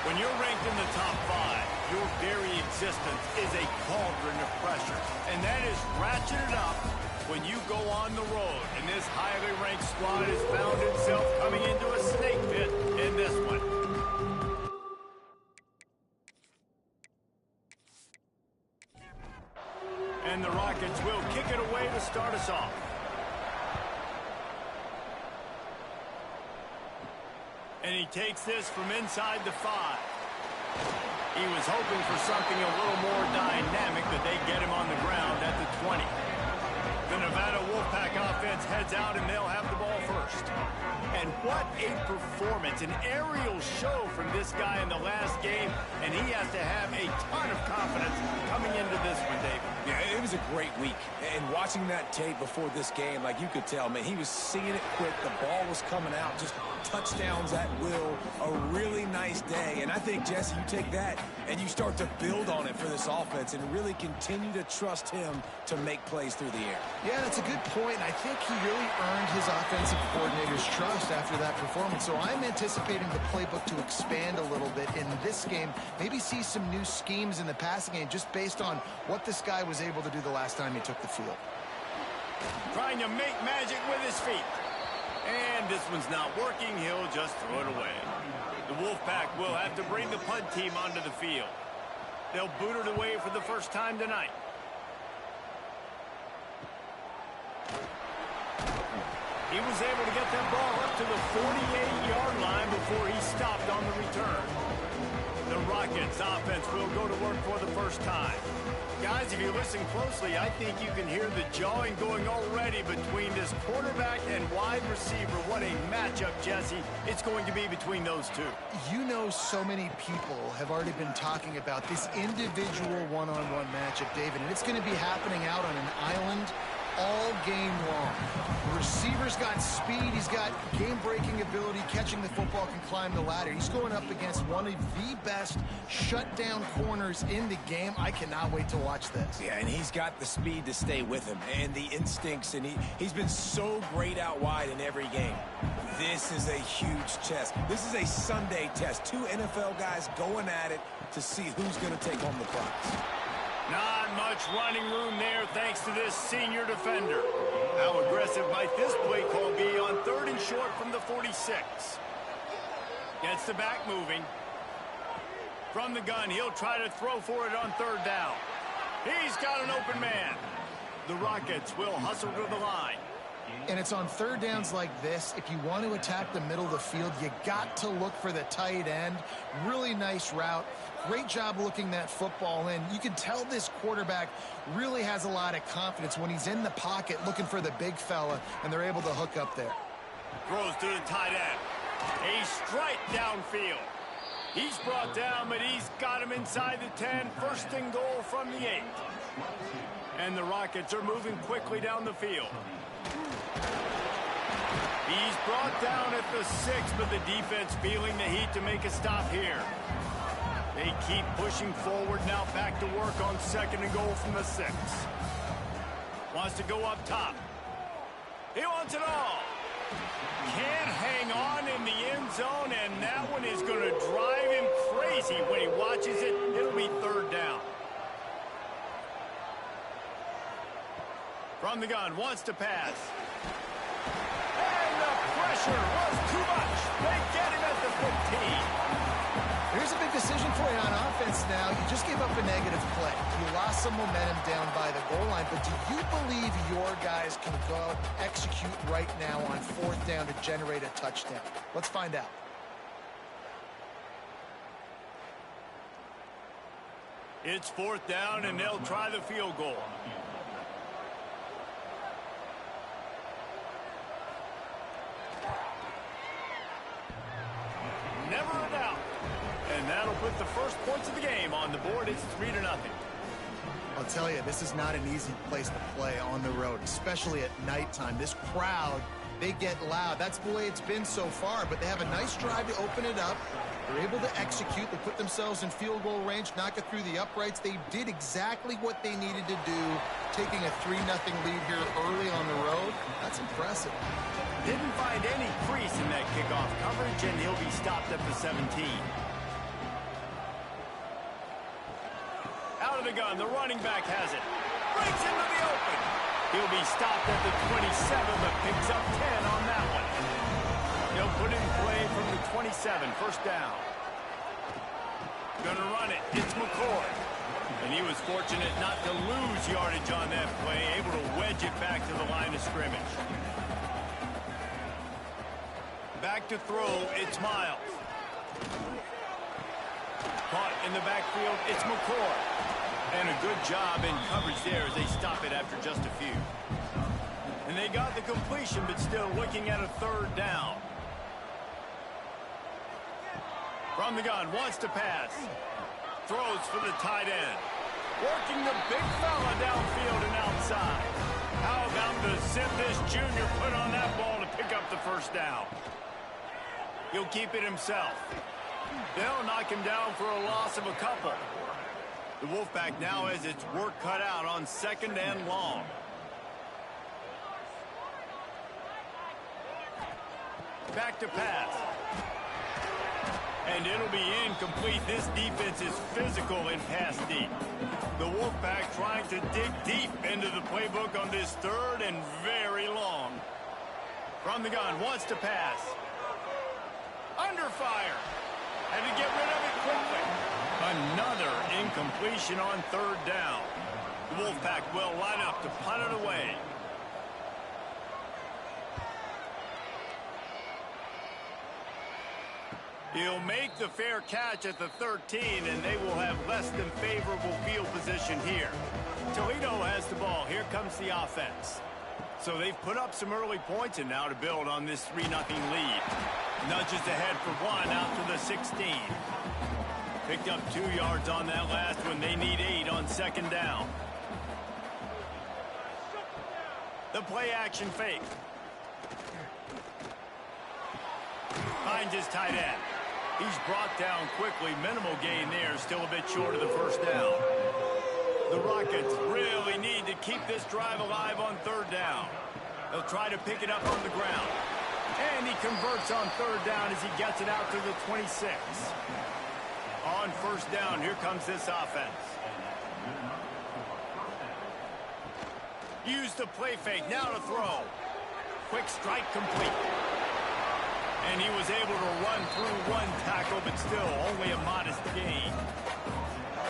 When you're ranked in the top 5, your very existence is a cauldron of pressure. And that is ratcheted up when you go on the road. And this highly ranked squad has found itself coming into a snake pit in this one. And the Rockets will kick it away to start us off. And he takes this from inside the 5. He was hoping for something a little more dynamic, but they get him on the ground at the 20. The Nevada Wolfpack offense heads out, and they'll have the ball first. And what a performance, an aerial show from this guy in the last game, and he has to have a ton of confidence coming into this one, David. Yeah, it was a great week. And watching that tape before this game, like you could tell, man, he was seeing it quick. The ball was coming out, just touchdowns at will. A really nice day. And I think, Jesse, you take that and you start to build on it for this offense and really continue to trust him to make plays through the air. Yeah, that's a good point. I think he really earned his offensive coordinator's trust after that performance. So I'm anticipating the playbook to expand a little bit in this game. Maybe see some new schemes in the passing game just based on what this guy was able to do the last time he took the field. Trying to make magic with his feet. And this one's not working. He'll just throw it away. The Wolfpack will have to bring the punt team onto the field. They'll boot it away for the first time tonight. He was able to get that ball up to the 48-yard line before he stopped on the return. The Rockets offense will go to work for the first time. Guys, if you listen closely, I think you can hear the jawing going already between this quarterback and wide receiver. What a matchup, Jesse, it's going to be between those two. You know, so many people have already been talking about this individual one-on-one matchup, David, and it's going to be happening out on an island all game long. The receiver's got speed, he's got game-breaking ability, catching the football, can climb the ladder. He's going up against one of the best shutdown corners in the game. I cannot wait to watch this. Yeah, and he's got the speed to stay with him and the instincts, and he's been so great out wide in every game. This is a huge test. This is a Sunday test. Two NFL guys going at it to see who's going to take home the prize. Not much running room there thanks to this senior defender. How aggressive might this play call be on 3rd and short from the 46? Gets the back moving. From the gun, he'll try to throw for it on 3rd down. He's got an open man. The Rockets will hustle to the line. And it's on 3rd downs like this. If you want to attack the middle of the field, you got to look for the tight end. Really nice route. Great job looking that football in. You can tell this quarterback really has a lot of confidence when he's in the pocket looking for the big fella, and they're able to hook up there. Throws to the tight end. A strike downfield. He's brought down, but he's got him inside the 10. 1st and goal from the 8. And the Rockets are moving quickly down the field. He's brought down at the 6, but the defense feeling the heat to make a stop here. They keep pushing forward now, back to work on 2nd and goal from the 6. Wants to go up top. He wants it all. Can't hang on in the end zone, and that one is going to drive him crazy when he watches it. It'll be 3rd down. From the gun, wants to pass. And the pressure was too much. They get him at the 15. Here's a big decision for you on offense now. You just gave up a negative play. You lost some momentum down by the goal line, but do you believe your guys can go out and execute right now on 4th down to generate a touchdown? Let's find out. It's 4th down, and they'll try the field goal. Never a doubt. And that'll put the first points of the game on the board. It's 3-0. I'll tell you, this is not an easy place to play on the road, especially at nighttime. This crowd, they get loud. That's the way it's been so far, but they have a nice drive to open it up. They're able to execute. They put themselves in field goal range, knock it through the uprights. They did exactly what they needed to do, taking a 3-0 lead here early on the road. That's impressive. Didn't find any crease in that kickoff coverage, and he'll be stopped at the 17. Out of the gun, the running back has it. Breaks into the open. He'll be stopped at the 27, but picks up 10 on that one. They'll put it in play from the 27, first down. Gonna run it. It's McCoy. And he was fortunate not to lose yardage on that play, able to wedge it back to the line of scrimmage. Back to throw, it's Miles. Caught in the backfield, it's McCoy. And a good job in coverage there as they stop it after just a few. And they got the completion, but still looking at a third down. From the gun, wants to pass. Throws for the tight end. Working the big fella downfield and outside. How about the zip this junior put on that ball to pick up the first down? He'll keep it himself. They'll knock him down for a loss of a couple. The Wolfpack now has its work cut out on second and long. Back to pass. And it'll be incomplete. This defense is physical in pass deep. The Wolfpack trying to dig deep into the playbook on this third and very long. From the gun, wants to pass. Under fire. Had to get rid of it quickly. Another incompletion on third down. The Wolfpack will line up to punt it away. He'll make the fair catch at the 13, and they will have less than favorable field position here. Toledo has the ball. Here comes the offense. So they've put up some early points, and now to build on this 3-0 lead. Nudges ahead for one out to the 16. Picked up 2 yards on that last one. They need 8 on second down. The play action fake. Finds his tight end. He's brought down quickly. Minimal gain there. Still a bit short of the first down. The Rockets really need to keep this drive alive on third down. They'll try to pick it up on the ground. And he converts on third down as he gets it out to the 26. On first down, here comes this offense. Use the play fake. Now to throw. Quick strike complete. And he was able to run through one tackle, but still only a modest gain.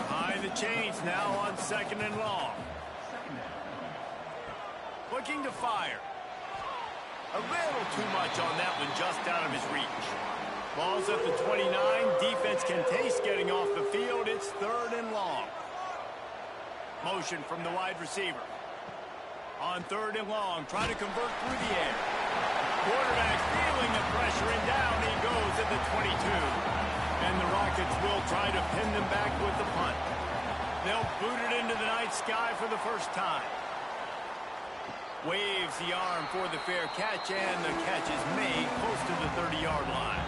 Behind the chains now on second and long. Looking to fire. A little too much on that one, just out of his reach. Ball's at the 29. Defense can taste getting off the field. It's third and long. Motion from the wide receiver. On third and long, trying to convert through the air. Quarterback feeling the pressure, and down he goes at the 22. And the Rockets will try to pin them back with the punt. They'll boot it into the night sky for the first time. Waves the arm for the fair catch, and the catch is made close to the 30-yard line.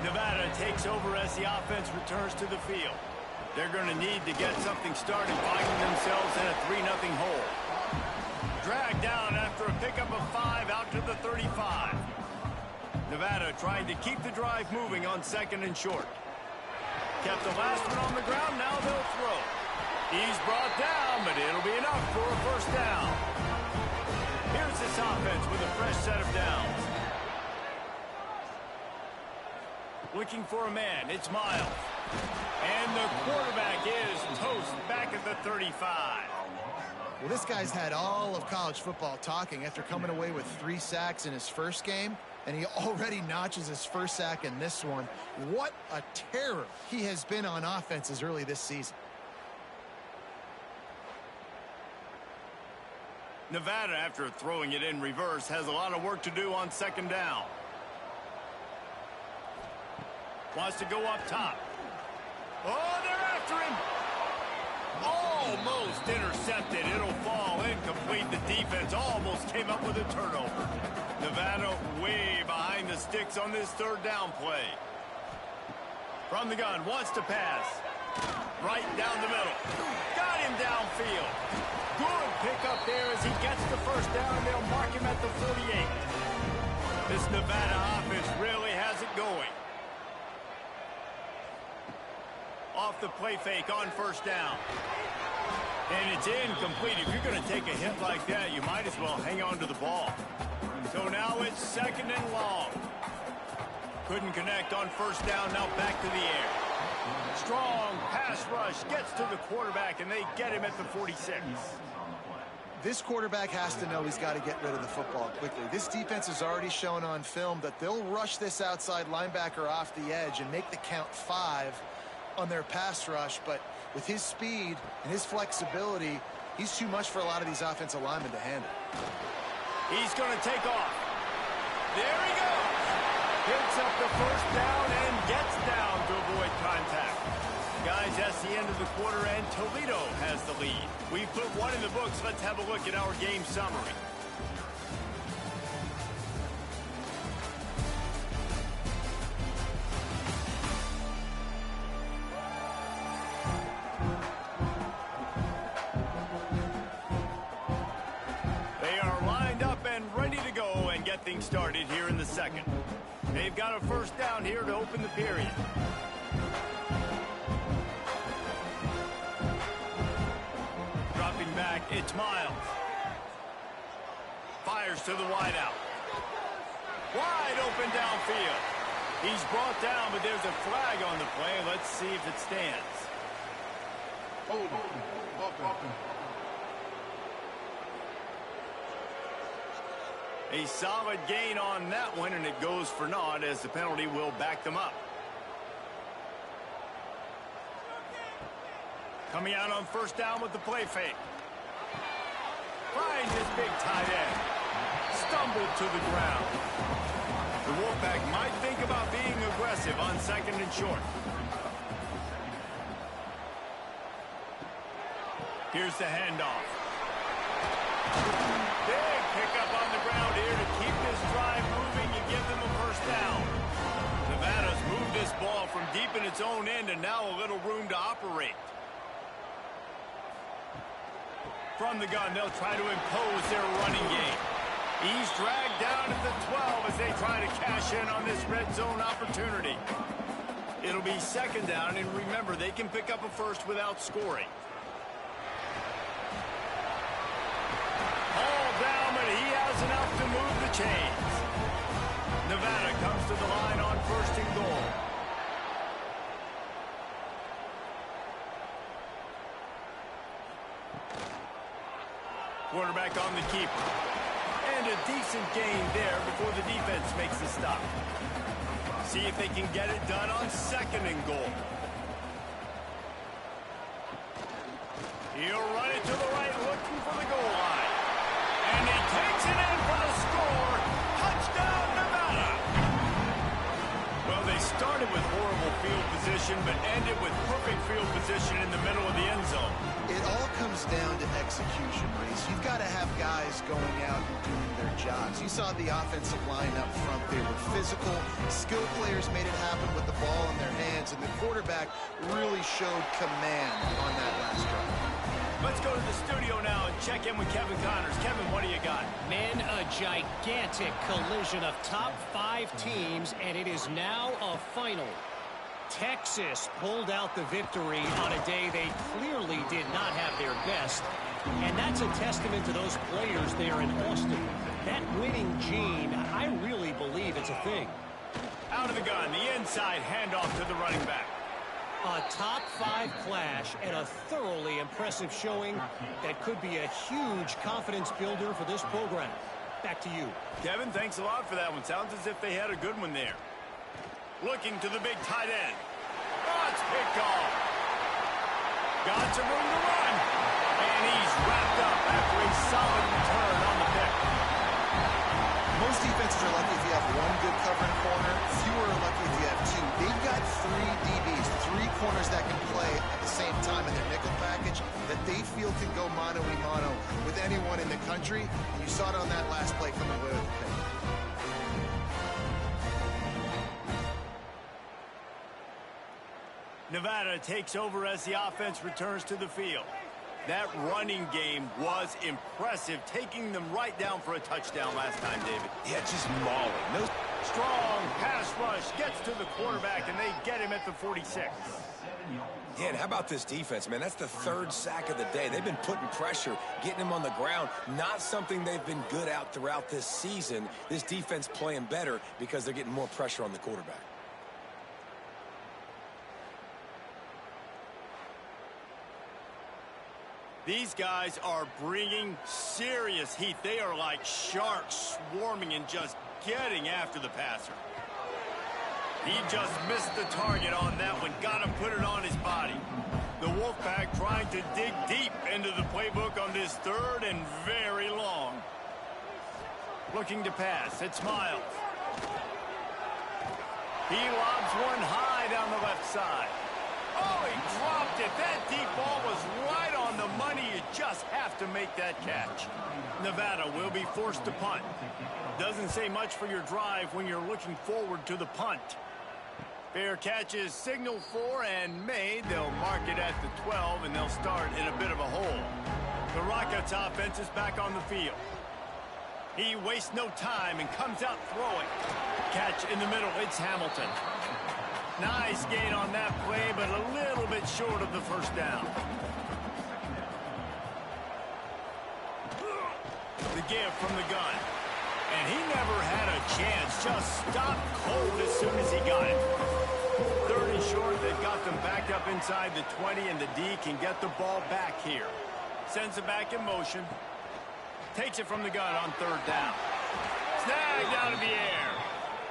Nevada takes over as the offense returns to the field. They're going to need to get something started, finding themselves in a 3-0 hole. Dragged down after a pickup of 5 out to the 35. Nevada trying to keep the drive moving on second and short. Kept the last one on the ground, now they'll throw. He's brought down, but it'll be enough for a first down. Here's this offense with a fresh set of downs. Looking for a man, it's Miles. And the quarterback is toast back at the 35. Well, this guy's had all of college football talking after coming away with 3 sacks in his first game, and he already notches his first sack in this one. What a terror he has been on offenses early this season. Nevada, after throwing it in reverse, has a lot of work to do on second down. Wants to go up top. Oh, they're after him. Almost intercepted. It'll fall incomplete. The defense almost came up with a turnover. Nevada way behind the sticks on this third down play. From the gun, wants to pass. Right down the middle. Got him downfield. Good pickup there as he gets the first down. They'll mark him at the 48. This Nevada offense really has it going. Off the play fake on first down. And it's incomplete. If you're going to take a hit like that, you might as well hang on to the ball. So now it's 2nd and long. Couldn't connect on first down. Now back to the air. Strong pass rush gets to the quarterback, and they get him at the 46. This quarterback has to know he's got to get rid of the football quickly. This defense has already shown on film that they'll rush this outside linebacker off the edge and make the count 5 on their pass rush, but with his speed and his flexibility, he's too much for a lot of these offensive linemen to handle. He's going to take off. There he goes. Picks up the first down and gets down to avoid contact. Guys, that's the end of the quarter, and Toledo has the lead. We've put one in the books. Let's have a look at our game summary. They are lined up and ready to go and get things started here in the second. They've got a first down here to open the period. Dropping back, it's Miles. Fires to the wideout. Wide open downfield. He's brought down, but there's a flag on the play. Let's see if it stands. A solid gain on that one, and it goes for naught as the penalty will back them up. Coming out on first down with the play fake. Finds his big tight end. Stumbled to the ground. The Wolfpack might think about being aggressive on 2nd and short. Here's the handoff. Big pickup on the ground here to keep this drive moving and give them a first down. Nevada's moved this ball from deep in its own end and now a little room to operate. From the gun, they'll try to impose their running game. He's dragged down at the 12 as they try to cash in on this red zone opportunity. It'll be 2nd down, and remember, they can pick up a first without scoring. Down, but he has enough to move the chains. Nevada comes to the line on 1st and goal. Quarterback on the keeper. And a decent gain there before the defense makes the stop. See if they can get it done on 2nd and goal. He'll run it to the right, looking for the goal line. And he takes it in for the score. Touchdown, Nevada. Well, they started with horrible field position, but ended with perfect field position in the middle of the end zone. It all comes down to execution, Reese. You've got to have guys going out and doing their jobs. You saw the offensive line up front. They were physical. Skilled players made it happen with the ball in their hands, and the quarterback really showed command on that last drive. Let's go to the studio now and check in with Kevin Connors. Kevin, what do you got? Men, a gigantic collision of top 5 teams, and it is now a final. Texas pulled out the victory on a day they clearly did not have their best, and that's a testament to those players there in Austin. That winning gene, I really believe it's a thing. Out of the gun, the inside handoff to the running back. A top 5 clash and a thoroughly impressive showing that could be a huge confidence builder for this program. Back to you. Kevin, thanks a lot for that one. Sounds as if they had a good one there. Looking to the big tight end. Oh, it's picked off. Got some room to run. And he's wrapped up after a solid return on the pick. Most defenses are lucky if you have one good covering corner. Fewer are lucky if you have 2. They've got 3 DBs, 3 corners that can play at the same time in their nickel package that they feel can go mano-a-mano with anyone in the country. And you saw it on that last play coming away with the pick. Nevada takes over as the offense returns to the field. That running game was impressive, taking them right down for a touchdown last time, David. Yeah, just mauling. Strong pass rush gets to the quarterback, and they get him at the 46. Yeah, and how about this defense, man? That's the third sack of the day. They've been putting pressure, getting him on the ground. Not something they've been good at throughout this season. This defense playing better because they're getting more pressure on the quarterback. These guys are bringing serious heat. They are like sharks swarming and just getting after the passer. He just missed the target on that one. Got to put it on his body. The Wolfpack trying to dig deep into the playbook on this third and very long. Looking to pass. It's Miles. He lobs one high down the left side. Oh, he dropped it. That deep ball was right on the money. You just have to make that catch. Nevada will be forced to punt. Doesn't say much for your drive when you're looking forward to the punt. Fair catch is signaled for and made. They'll mark it at the 12, and they'll start in a bit of a hole. The Rockets offense is back on the field. He wastes no time and comes out throwing. Catch in the middle. It's Hamilton. Nice gain on that play, but a little bit short of the first down. The give from the gun. And he never had a chance. Just stopped cold as soon as he got it. Third and short, they've got them backed up inside the 20, and the D can get the ball back here. Sends it back in motion. Takes it from the gun on third down. Snagged out of the air.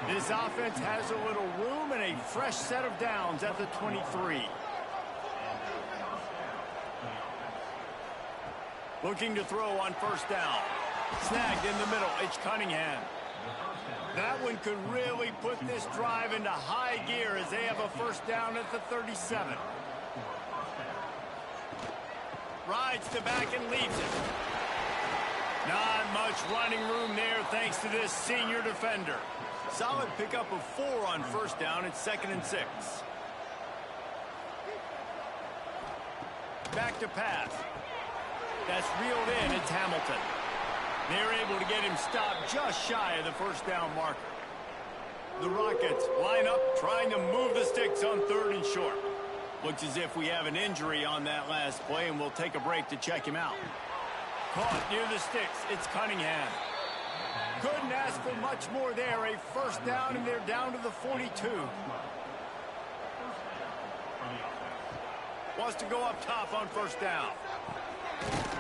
This offense has a little room and a fresh set of downs at the 23. Looking to throw on first down. Snagged in the middle. It's Cunningham. That one could really put this drive into high gear as they have a first down at the 37. Rides the back and leaves it. Not much running room there thanks to this senior defender. Solid pickup of 4 on first down. It's 2nd and 6. Back to pass. That's reeled in. It's Hamilton. They're able to get him stopped just shy of the first down marker. The Rockets line up trying to move the sticks on third and short. Looks as if we have an injury on that last play, and we'll take a break to check him out. Caught near the sticks. It's Cunningham. Couldn't ask for much more there. A first down, and they're down to the 42. Wants to go up top on first down.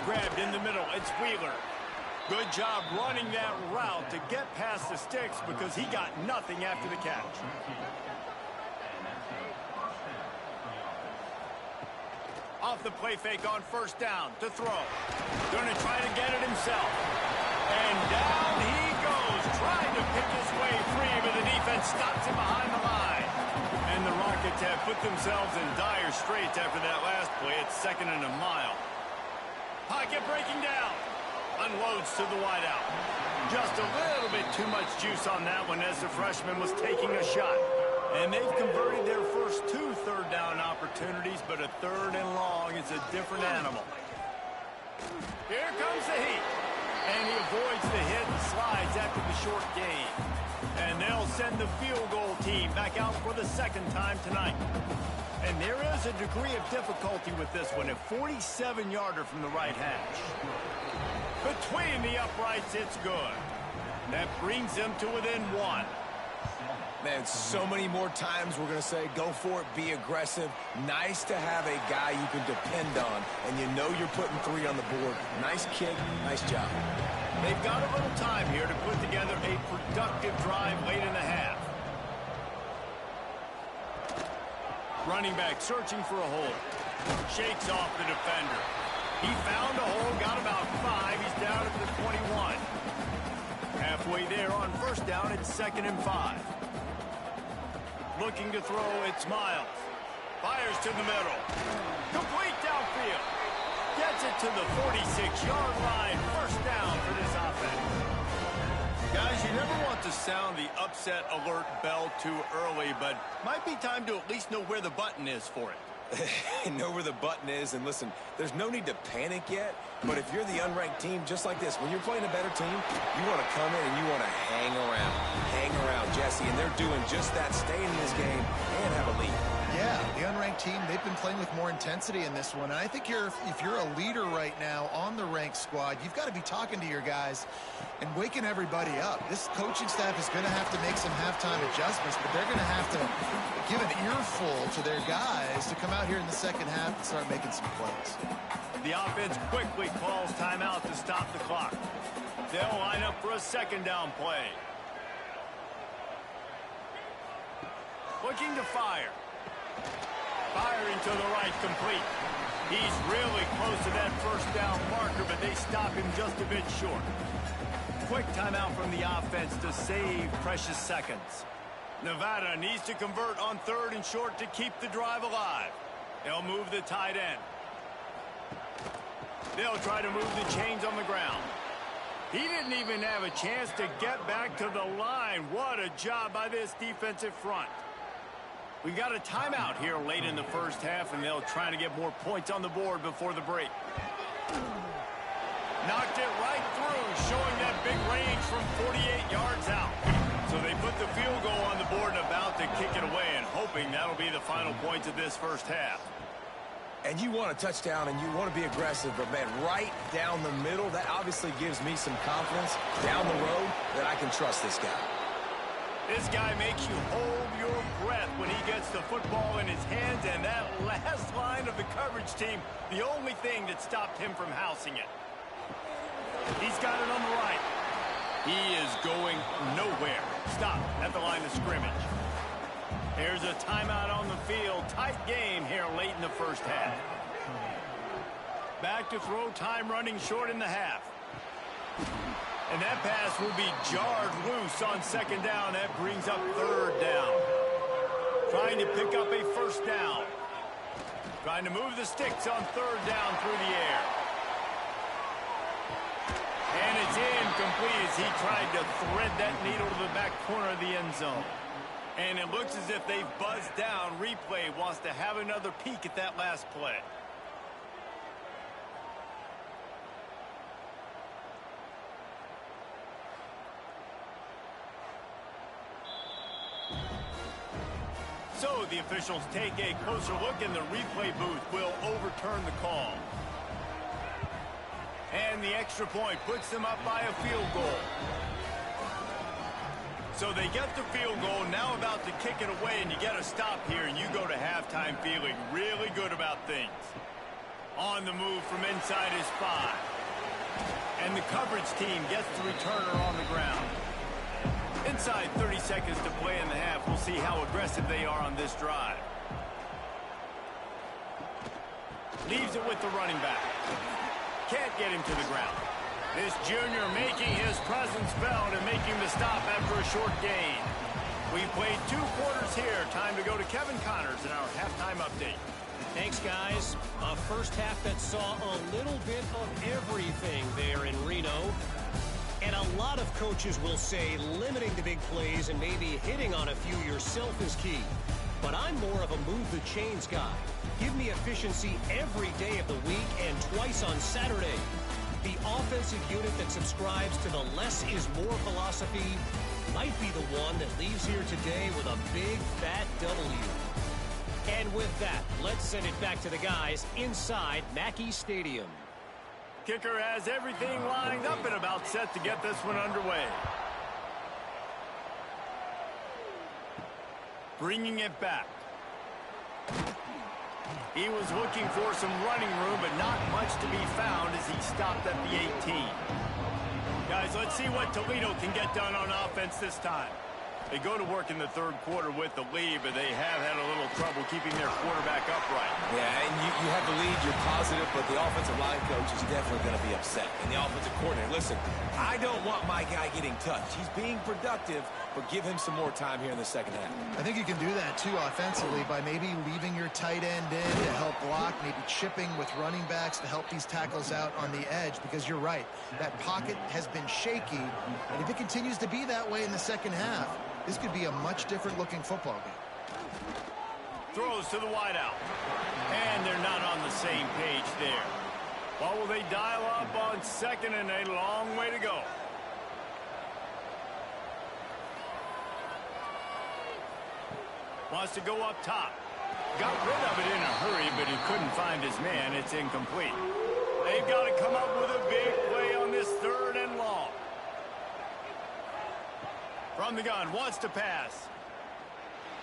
Grabbed in the middle. It's Wheeler. Good job running that route to get past the sticks because he got nothing after the catch. Off the play fake on first down to throw. Going to try to get it himself. And down he goes, trying to pick his way free, but the defense stops him behind the line. And the Rockets have put themselves in dire straits after that last play. It's 2nd and a mile. Pocket breaking down. Unloads to the wideout. Just a little bit too much juice on that one as the freshman was taking a shot. And they've converted their first 2 third down opportunities, but a third and long is a different animal. Here comes the heat. And he avoids the hit and slides after the short gain. And they'll send the field goal team back out for the second time tonight. And there is a degree of difficulty with this one, a 47-yarder from the right hash. Between the uprights, it's good. That brings them to within 1. Man, so many more times we're going to say, go for it, be aggressive. Nice to have a guy you can depend on, and you know you're putting 3 on the board. Nice kick, nice job. They've got a little time here to put together a productive drive late in the half. Running back searching for a hole. Shakes off the defender. He found a hole, got about 5. He's down at the 21. Halfway there on first down, it's 2nd and 5. Looking to throw, it's Miles. Fires to the middle. Complete downfield. Gets it to the 46-yard line. First down for this offense. Guys, you never want to sound the upset alert bell too early, but might be time to at least know where the button is for it. know where the button is, and listen, there's no need to panic yet, but if you're the unranked team, just like this, when you're playing a better team, you want to come in and you want to hang around, Jesse, and they're doing just that, staying in this game and have a lead. Yeah, the unranked team, they've been playing with more intensity in this one, and I think if you're a leader right now on the ranked squad, you've got to be talking to your guys and waking everybody up. This coaching staff is going to have to make some halftime adjustments, but they're going to have to give an earful to their guys to come out here in the second half and start making some plays. The offense quickly calls timeout to stop the clock. They'll line up for a second down play. Looking to fire. Firing to the right, complete. He's really close to that first down marker, but they stop him just a bit short. Quick timeout from the offense to save precious seconds. Nevada needs to convert on 3rd and short to keep the drive alive. They'll move the tight end. They'll try to move the chains on the ground. He didn't even have a chance to get back to the line. What a job by this defensive front. We got a timeout here late in the first half, and they'll try to get more points on the board before the break. Knocked it right through, showing that big range from 48 yards out. So they put the field goal on the board and about to kick it away, and hoping that'll be the final points of this first half. And you want a touchdown and you want to be aggressive, but man, right down the middle, that obviously gives me some confidence down the road that I can trust this guy. This guy makes you hold your breath when he gets the football in his hands, and that last line of the coverage team, the only thing that stopped him from housing it. He's got it on the right. He is going nowhere. Stop at the line of scrimmage. There's a timeout on the field. Tight game here late in the first half. Back to throw, time running short in the half. And that pass will be jarred loose on second down. That brings up 3rd down. Trying to pick up a first down. Trying to move the sticks on 3rd down through the air. And it's incomplete as he tried to thread that needle to the back corner of the end zone. And it looks as if they've buzzed down. Replay wants to have another peek at that last play. So the officials take a closer look, and the replay booth will overturn the call. And the extra point puts them up by a field goal. So they get the field goal, now about to kick it away, and you get a stop here, and you go to halftime feeling really good about things. On the move from inside his 5. And the coverage team gets the returner on the ground. Inside 30 seconds to play in the half. We'll see how aggressive they are on this drive. Leaves it with the running back. Can't get him to the ground. This junior making his presence felt and making the stop after a short gain. We've played 2 quarters here. Time to go to Kevin Connors in our halftime update. Thanks, guys. A first half that saw a little bit of everything there in Reno. And a lot of coaches will say limiting the big plays and maybe hitting on a few yourself is key. But I'm more of a move the chains guy. Give me efficiency every day of the week and twice on Saturday. The offensive unit that subscribes to the less is more philosophy might be the one that leaves here today with a big fat W. And with that, let's send it back to the guys inside Mackey Stadium. Kicker has everything lined up and about set to get this one underway. Bringing it back. He was looking for some running room, but not much to be found as he stopped at the 18. Guys, let's see what Toledo can get done on offense this time. They go to work in the 3rd quarter with the lead, but they have had a little trouble keeping their quarterback upright. Yeah, and you have the lead, you're positive, but the offensive line coach is definitely going to be upset. And the offensive coordinator, listen, I don't want my guy getting touched. He's being productive, but give him some more time here in the second half. I think you can do that, too, offensively, by maybe leaving your tight end in to help block, maybe chipping with running backs to help these tackles out on the edge, because you're right. That pocket has been shaky, and if it continues to be that way in the second half, this could be a much different looking football game. Throws to the wideout. And they're not on the same page there. Well, will they dial up on second and a long way to go? Wants to go up top. Got rid of it in a hurry, but he couldn't find his man. It's incomplete. They've got to come up with a big play on this third and long. From the gun, wants to pass.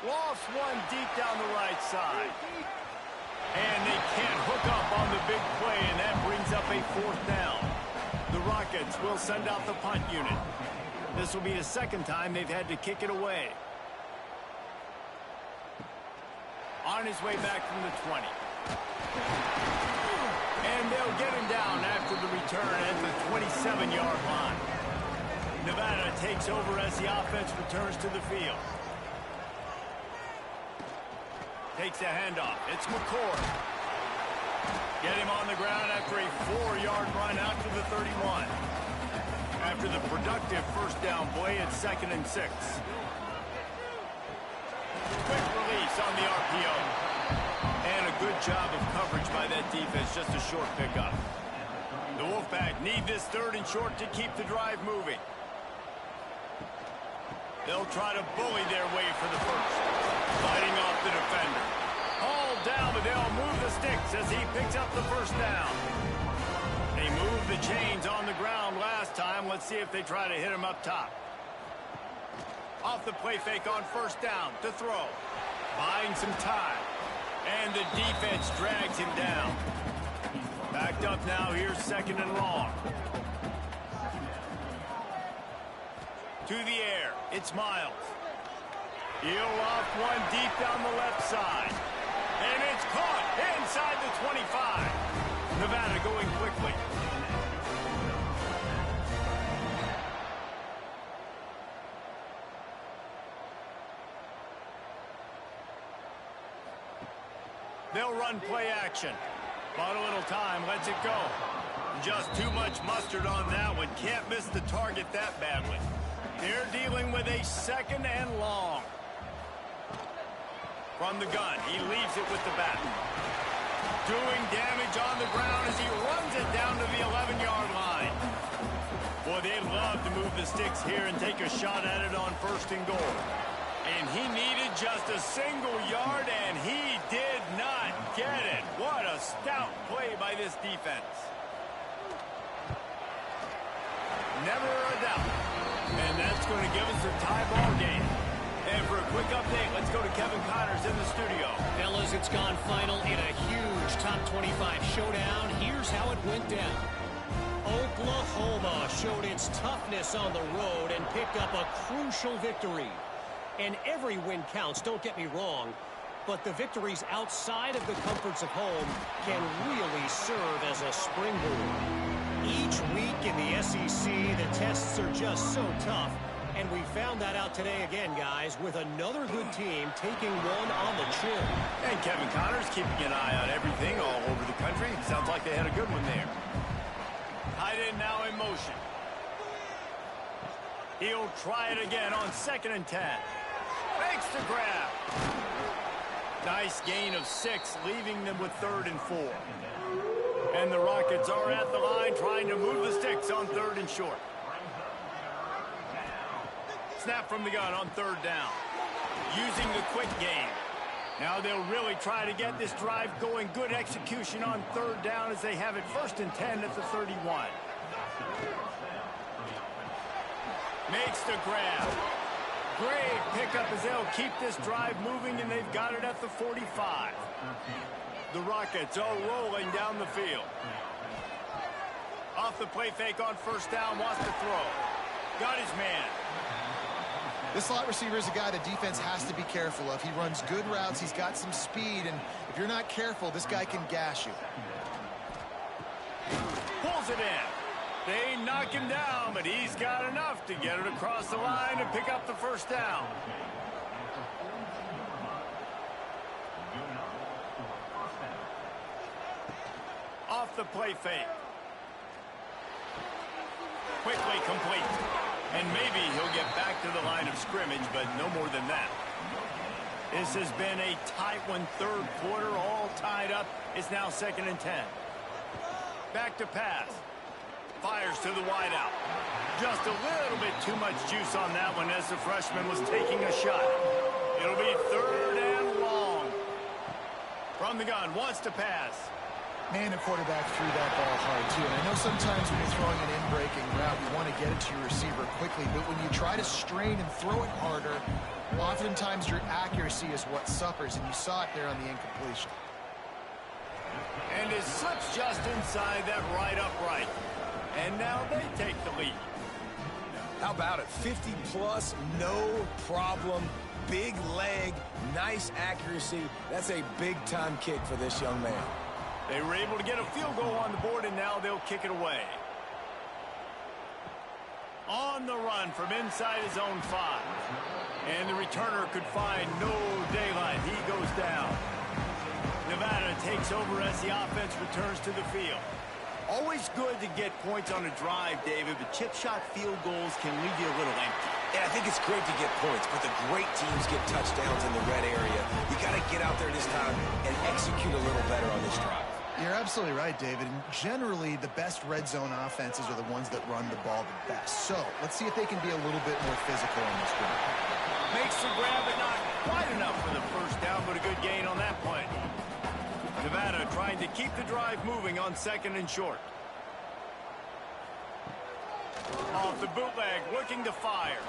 Lofts one deep down the right side. And they can't hook up on the big play, and that brings up a fourth down. The Rockets will send out the punt unit. This will be the second time they've had to kick it away. On his way back from the 20. And they'll get him down after the return at the 27-yard line. Nevada takes over as the offense returns to the field. Takes a handoff. It's McCord. Get him on the ground after a 4-yard run out to the 31. After the productive first down play, it's 2nd and 6. Quick release on the RPO. And a good job of coverage by that defense, just a short pickup. The Wolfpack need this 3rd and short to keep the drive moving. They'll try to bully their way for the first. Fighting off the defender. Hauled down, but they'll move the sticks as he picks up the first down. They moved the chains on the ground last time. Let's see if they try to hit him up top. Off the play fake on first down to throw. Buying some time. And the defense drags him down. Backed up now, here's 2nd and long. To the air, it's Miles. He'll loft one deep down the left side. And it's caught inside the 25. Nevada going quickly. They'll run play action. Bought a little time, lets it go. Just too much mustard on that one. Can't miss the target that badly. They're dealing with a 2nd and long. From the gun, he leaves it with the bat. Doing damage on the ground as he runs it down to the 11-yard line. Boy, they'd love to move the sticks here and take a shot at it on 1st and goal. And he needed just a single yard, and he did not get it. What a stout play by this defense. Never a doubt. And that's going to give us a tie ball game. And for a quick update, let's go to Kevin Connors in the studio. Fellas, it's gone final in a huge top 25 showdown. Here's how it went down. Oklahoma showed its toughness on the road and picked up a crucial victory. And every win counts, don't get me wrong, but the victories outside of the comforts of home can really serve as a springboard. Each week in the SEC, the tests are just so tough, and we found that out today again, guys, with another good team taking one on the chin. And Kevin Connors keeping an eye on everything all over the country. Sounds like they had a good one there. Tight end now in motion. He'll try it again on 2nd and 10. Fakes the grab. Nice gain of 6, leaving them with 3rd and 4. And the Rockets are at the line trying to move the sticks on 3rd and short. Snap from the gun on 3rd down. Using the quick game. Now they'll really try to get this drive going. Good execution on 3rd down as they have it 1st and 10 at the 31. Makes the grab. Great pickup as they'll keep this drive moving, and they've got it at the 45. The Rockets are rolling down the field. Off the play fake on 1st down, wants to throw. Got his man. This slot receiver is a guy the defense has to be careful of. He runs good routes, he's got some speed, and if you're not careful, this guy can gash you. Pulls it in. They knock him down, but he's got enough to get it across the line and pick up the 1st down. Off the play fake. Quickly complete. And maybe he'll get back to the line of scrimmage, but no more than that. This has been a tight one, third quarter, all tied up. It's now 2nd and 10. Back to pass. Fires to the wideout. Just a little bit too much juice on that one as the freshman was taking a shot. It'll be 3rd and long. From the gun, wants to pass. Man, the quarterback threw that ball hard, too. And I know sometimes when you're throwing an in-breaking route, you want to get it to your receiver quickly. But when you try to strain and throw it harder, oftentimes your accuracy is what suffers. And you saw it there on the incompletion. And it slips just inside that right upright. And now they take the lead. How about it? 50-plus, no problem. Big leg, nice accuracy. That's a big-time kick for this young man. They were able to get a field goal on the board, and now they'll kick it away. On the run from inside his own 5. And the returner could find no daylight. He goes down. Nevada takes over as the offense returns to the field. Always good to get points on a drive, David, but chip shot field goals can leave you a little empty. Yeah, I think it's great to get points, but the great teams get touchdowns in the red area. You got to get out there this time and execute a little better on this drive. You're absolutely right, David. And generally, the best red zone offenses are the ones that run the ball the best. So let's see if they can be a little bit more physical on this drive. Makes the grab, but not quite enough for the first down, but a good gain on that play. Nevada trying to keep the drive moving on 2nd and short. Off the bootleg, looking to fire.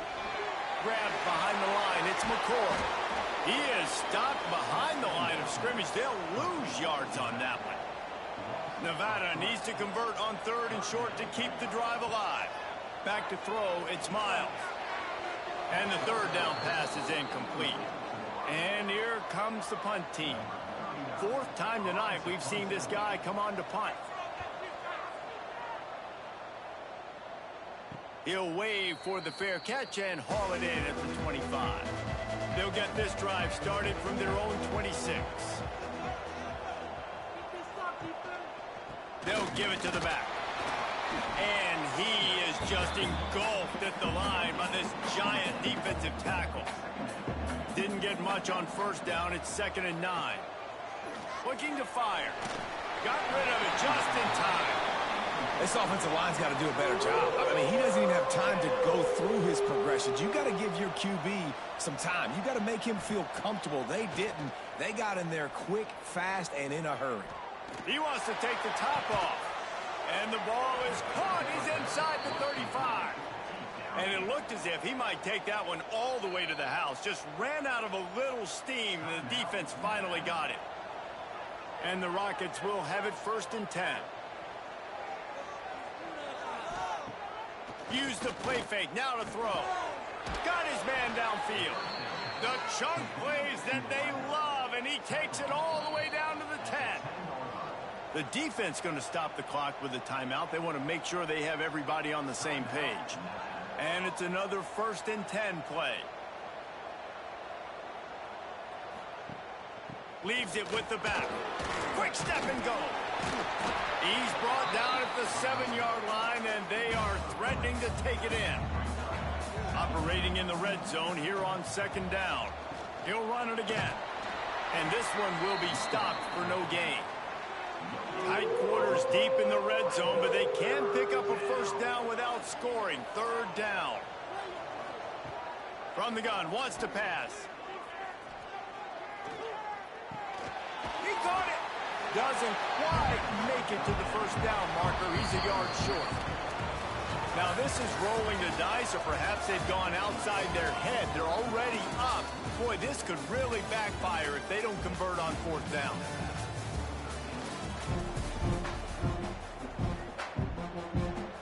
Grabbed behind the line, it's McCoy. He is stopped behind the line of scrimmage. They'll lose yards on that one. Nevada needs to convert on 3rd and short to keep the drive alive. Back to throw, it's Miles. And the 3rd down pass is incomplete. And here comes the punt team. 4th time tonight we've seen this guy come on to punt. He'll wave for the fair catch and haul it in at the 25. They'll get this drive started from their own 26. They'll give it to the back. And he is just engulfed at the line by this giant defensive tackle. Didn't get much on 1st down. It's 2nd and 9. Looking to fire. Got rid of it just in time. This offensive line's got to do a better job. I mean, he doesn't even have time to go through his progressions. You got to give your QB some time. You got to make him feel comfortable. They didn't. They got in there quick, fast, and in a hurry. He wants to take the top off. And the ball is caught. He's inside the 35. And it looked as if he might take that one all the way to the house. Just ran out of a little steam, and the defense finally got it. And the Rockets will have it 1st and 10. Use the play fake, now to throw. Got his man downfield. The chunk plays that they love, and he takes it all the way down to the 10. The defense going to stop the clock with a timeout. They want to make sure they have everybody on the same page. And it's another 1st and 10 play. Leaves it with the back. Quick step and go. He's brought down at the 7-yard line, and they are threatening to take it in. Operating in the red zone here on 2nd down. He'll run it again. And this one will be stopped for no gain. Tight quarters deep in the red zone, but they can pick up a 1st down without scoring. 3rd down. From the gun, wants to pass. He caught it. Doesn't quite make it to the 1st down marker. He's a yard short. Now this is rolling the dice, or perhaps they've gone outside their head. They're already up. Boy, this could really backfire if they don't convert on 4th down.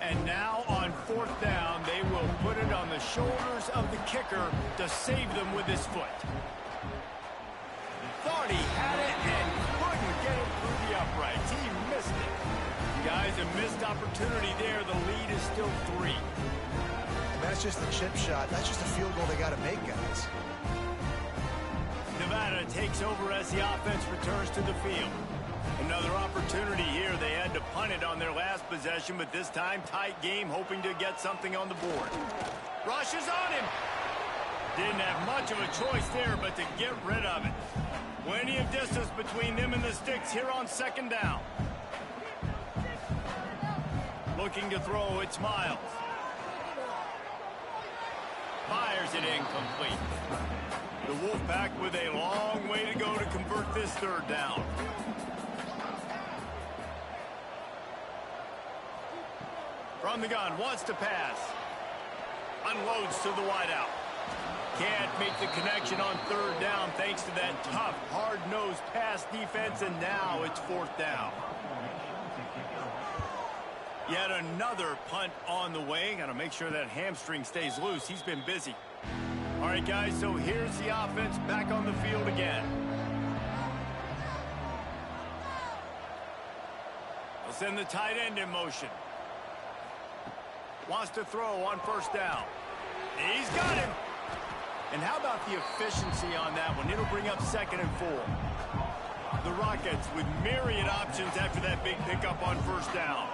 And now on 4th down, they will put it on the shoulders of the kicker to save them with his foot. Thought he had it and couldn't get it through the uprights. He missed it. Guys, a missed opportunity there. The lead is still 3. That's just a chip shot. That's just a field goal they got to make, guys. Nevada takes over as the offense returns to the field. Another opportunity here. They had to punt it on their last possession, but this time tight game, hoping to get something on the board. Rushes on him. Didn't have much of a choice there but to get rid of it. Plenty of distance between them and the sticks here on second down. Looking to throw, it's Miles. Fires it incomplete. The Wolfpack with a long way to go to convert this third down. From the gun, wants to pass. Unloads to the wideout. Can't make the connection on third down thanks to that tough, hard-nosed pass defense, and now it's fourth down. Yet another punt on the way. Got to make sure that hamstring stays loose. He's been busy. All right, guys, so here's the offense back on the field again. They'll send the tight end in motion. Wants to throw on first down. He's got him. And how about the efficiency on that one? It'll bring up 2nd and 4. The Rockets with myriad options after that big pickup on first down.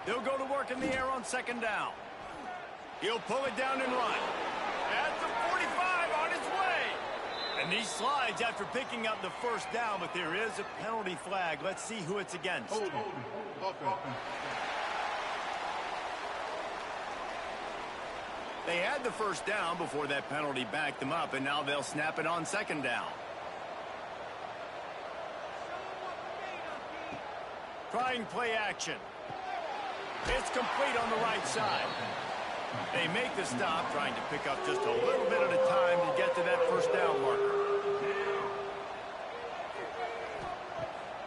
They'll go to work in the air on 2nd down. He'll pull it down and run. At the 45 on his way. And he slides after picking up the first down, but there is a penalty flag. Let's see who it's against. They had the first down before that penalty backed them up, and now they'll snap it on 2nd down. Trying play action. It's complete on the right side. They make the stop, trying to pick up just a little bit at a time to get to that first down marker.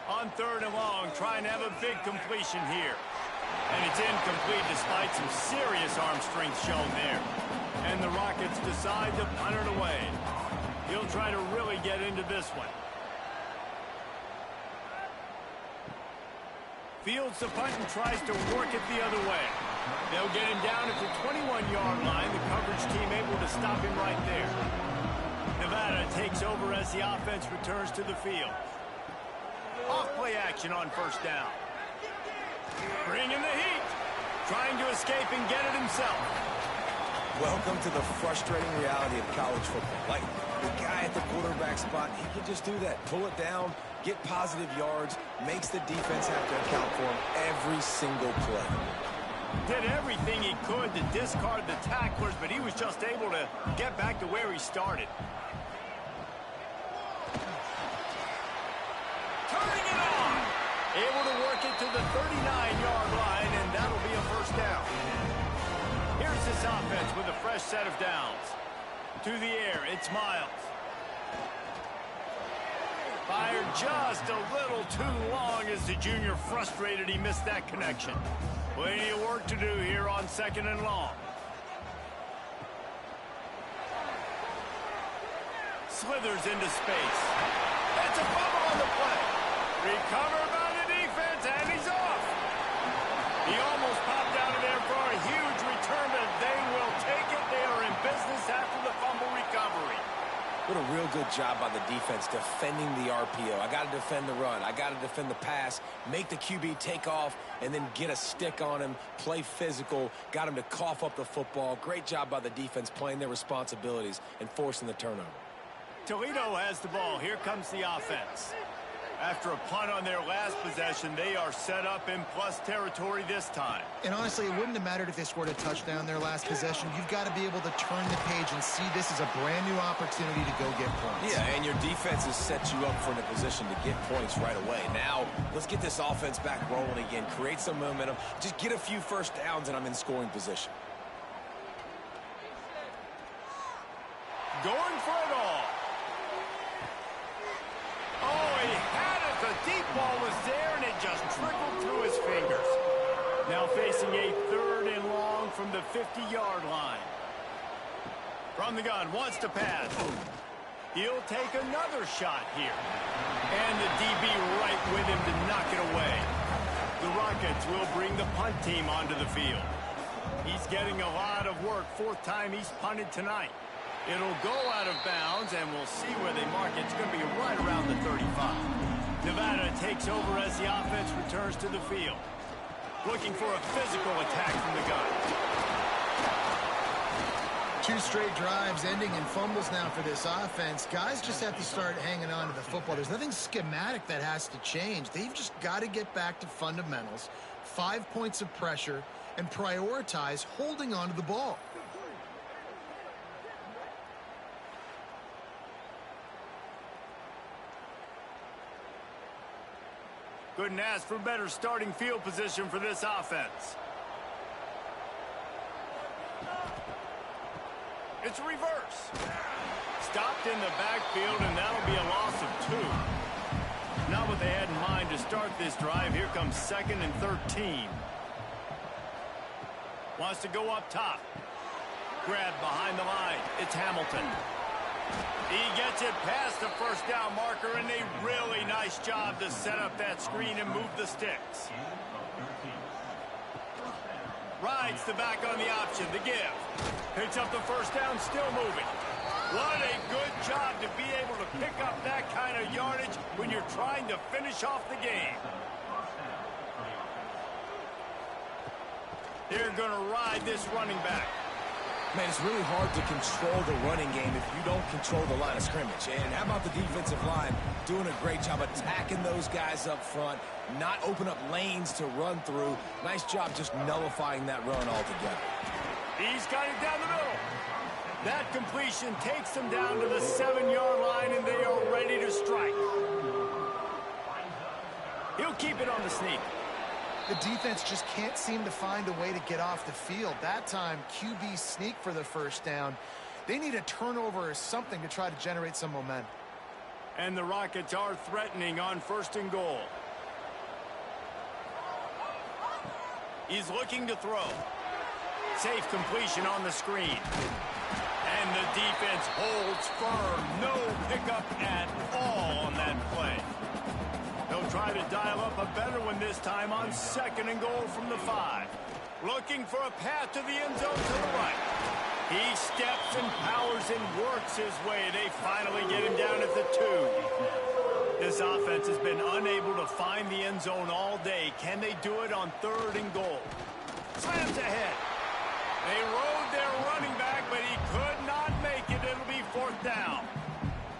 On 3rd and long, trying to have a big completion here. And it's incomplete despite some serious arm strength shown there. And the Rockets decide to punt it away. He'll try to really get into this one. Fields the punt and tries to work it the other way. They'll get him down at the 21-yard line. The coverage team able to stop him right there. Nevada takes over as the offense returns to the field. Off play action on first down. Bringing the heat. Trying to escape and get it himself. Welcome to the frustrating reality of college football. Like, the guy at the quarterback spot, he can just do that. Pull it down, get positive yards, makes the defense have to account for him every single play. Did everything he could to discard the tacklers, but he was just able to get back to where he started. Turning it on. Able to work it to the 39-yard line, and that'll be a first down. Here's this offense with a fresh set of downs. To the air, it's Miles. Fired just a little too long as the junior frustrated he missed that connection. Plenty of work to do here on 2nd and long. Slithers into space. That's a fumble on the play. Recovered by the defense, and he's off. He almost popped out of there for a huge return, but they will take it. They are in business after the fumble recovery. What a real good job by the defense defending the RPO. I got to defend the run. I got to defend the pass, make the QB take off, and then get a stick on him, play physical, got him to cough up the football. Great job by the defense playing their responsibilities and forcing the turnover. Toledo has the ball. Here comes the offense. After a punt on their last possession, they are set up in plus territory this time. And honestly, it wouldn't have mattered if they scored a touchdown their last possession. You've got to be able to turn the page and see this as a brand new opportunity to go get points. Yeah, and your defense has set you up for in a position to get points right away. Now, let's get this offense back rolling again, create some momentum, just get a few first downs, and I'm in scoring position. Going for it all. Oh, he had it. The deep ball was there, and it just trickled through his fingers. Now facing a 3rd and long from the 50-yard line. From the gun, wants to pass. He'll take another shot here. And the DB right with him to knock it away. The Rockets will bring the punt team onto the field. He's getting a lot of work. 4th time he's punted tonight. It'll go out of bounds, and we'll see where they mark it. It's going to be right around the 35. Nevada takes over as the offense returns to the field. looking for a physical attack from the gun. 2 straight drives ending in fumbles now for this offense. Guys just have to start hanging on to the football. There's nothing schematic that has to change. They've just got to get back to fundamentals, 5 points of pressure, and prioritize holding on to the ball. Couldn't ask for better starting field position for this offense. It's a reverse. Stopped in the backfield, and that'll be a loss of 2. Not what they had in mind to start this drive. Here comes 2nd and 13. Wants to go up top. Grab behind the line. It's Hamilton. He gets it past the first down marker, and a really nice job to set up that screen and move the sticks. Rides the back on the option, the give. Picks up the first down, still moving. What a good job to be able to pick up that kind of yardage when you're trying to finish off the game. They're going to ride this running back. Man, it's really hard to control the running game if you don't control the line of scrimmage. And how about the defensive line doing a great job attacking those guys up front, not open up lanes to run through. Nice job just nullifying that run altogether. He's got it down the middle. That completion takes them down to the 7-yard line, and they are ready to strike. He'll keep it on the sneak. The defense just can't seem to find a way to get off the field. That time, QB sneak for the first down. They need a turnover or something to try to generate some momentum. And the Rockets are threatening on 1st and goal. He's looking to throw. Safe completion on the screen. And the defense holds firm. No pickup at all on that play. They'll try to dial up a better one this time on 2nd and goal from the 5. Looking for a path to the end zone to the right. He steps and powers and works his way. They finally get him down at the 2. This offense has been unable to find the end zone all day. Can they do it on 3rd and goal? Slams ahead. They rode their running back, but he could not make it. It'll be 4th down.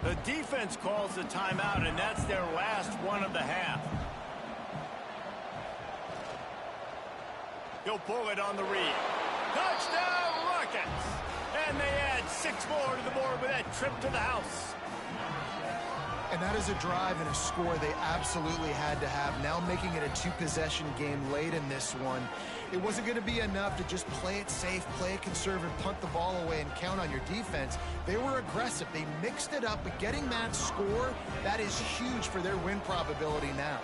The defense calls the timeout, and that's their last one of the half. He'll pull it on the read. Touchdown, Rockets! And they add 6 more to the board with that trip to the house. And that is a drive and a score they absolutely had to have. Now making it a 2-possession game late in this one. It wasn't going to be enough to just play it safe, play it conservative, punt the ball away, and count on your defense. They were aggressive. They mixed it up, but getting that score, that is huge for their win probability now.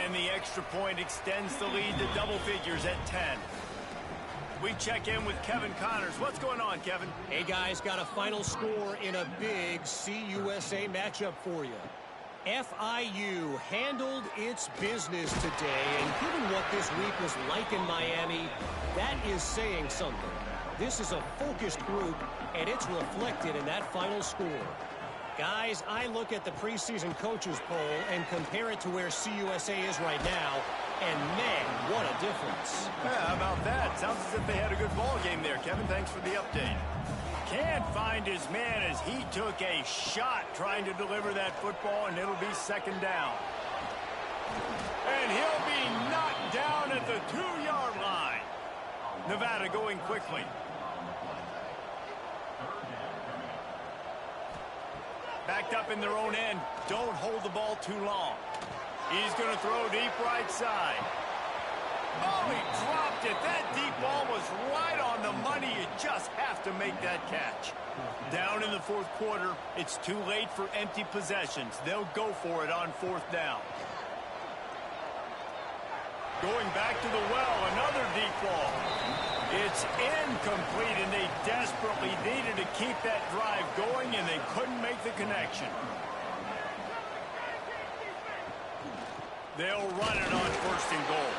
And the extra point extends the lead to double figures at 10. We check in with Kevin Connors. What's going on, Kevin? Hey, guys, got a final score in a big CUSA matchup for you. FIU handled its business today, and given what this week was like in Miami, that is saying something. This is a focused group, and it's reflected in that final score. Guys, I look at the preseason coaches poll and compare it to where CUSA is right now, and man, what a difference. Yeah, how about that? Sounds as if they had a good ball game there, Kevin. Thanks for the update. Can't find his man as he took a shot trying to deliver that football, and it'll be 2nd down. And he'll be knocked down at the 2-yard line. Nevada going quickly. Backed up in their own end. Don't hold the ball too long. He's going to throw deep right side. Oh, he dropped it. That deep ball was right on the money. You just have to make that catch. Down in the 4th quarter, it's too late for empty possessions. They'll go for it on 4th down. Going back to the well, another deep ball. It's incomplete, and they desperately needed to keep that drive going, and they couldn't make the connection. They'll run it on 1st and goal.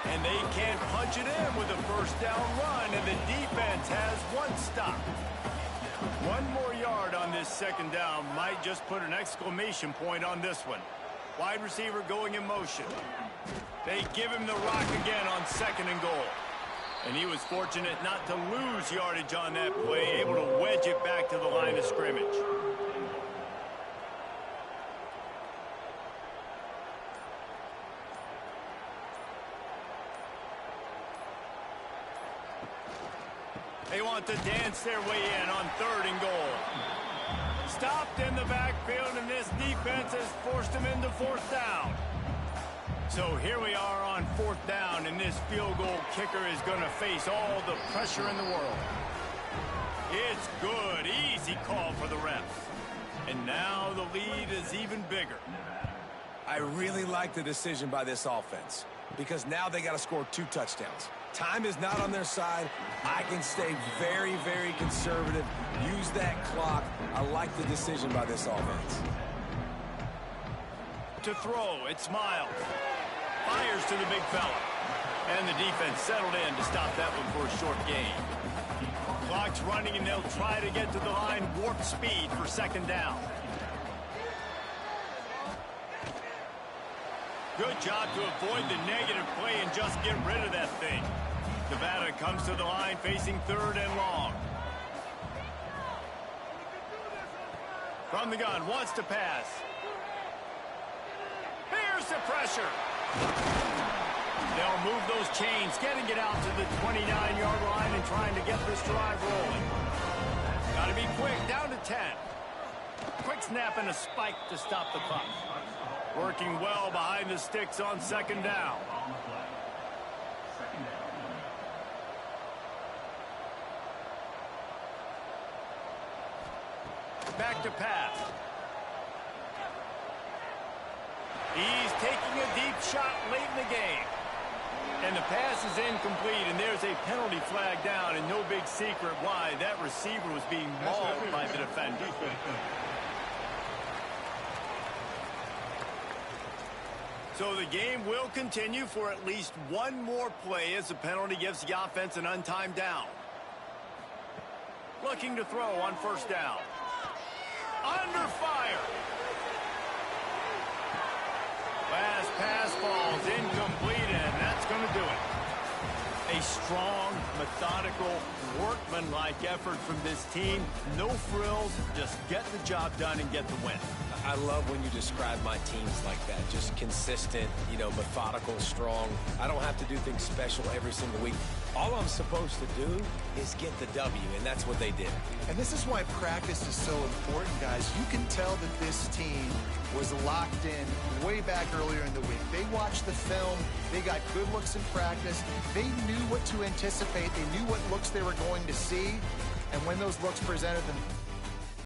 And they can't punch it in with a 1st down run, and the defense has 1 stop. 1 more yard on this 2nd down might just put an exclamation point on this one. Wide receiver going in motion. They give him the rock again on 2nd and goal. And he was fortunate not to lose yardage on that play, able to wedge it back to the line of scrimmage. They want to dance their way in on 3rd and goal. Stopped in the backfield, and this defense has forced him into 4th down. So here we are on 4th down, and this field goal kicker is going to face all the pressure in the world. It's good. Easy call for the refs. And now the lead is even bigger. I really like the decision by this offense because now they got to score 2 touchdowns. Time is not on their side. I can stay very, very conservative. Use that clock. I like the decision by this offense. To throw, it's Miles. Fires to the big fella. And the defense settled in to stop that one for a short gain. Clock's running, and they'll try to get to the line warp speed for 2nd down. Good job to avoid the negative play and just get rid of that thing. Nevada comes to the line facing 3rd and long. From the gun, wants to pass. Here's the pressure. They'll move those chains, getting it out to the 29-yard line and trying to get this drive rolling. Got to be quick, down to 10. Quick snap and a spike to stop the clock. Working well behind the sticks on 2nd down. Back to pass. He's taking a deep shot late in the game. And the pass is incomplete, and there's a penalty flag down, and no big secret why. That receiver was being mauled by the defender. So the game will continue for at least one more play as the penalty gives the offense an untimed down. Looking to throw on 1st down. Under fire. Last pass falls incomplete, and that's going to do it. A strong, methodical, workmanlike effort from this team. No frills, just get the job done and get the win. I love when you describe my teams like that. Just consistent, methodical, strong. I don't have to do things special every single week. All I'm supposed to do is get the W, and that's what they did. And this is why practice is so important, guys. You can tell that this team was locked in way back earlier in the week. They watched the film. They got good looks in practice. They knew what to anticipate. They knew what looks they were going to see. And when those looks presented them,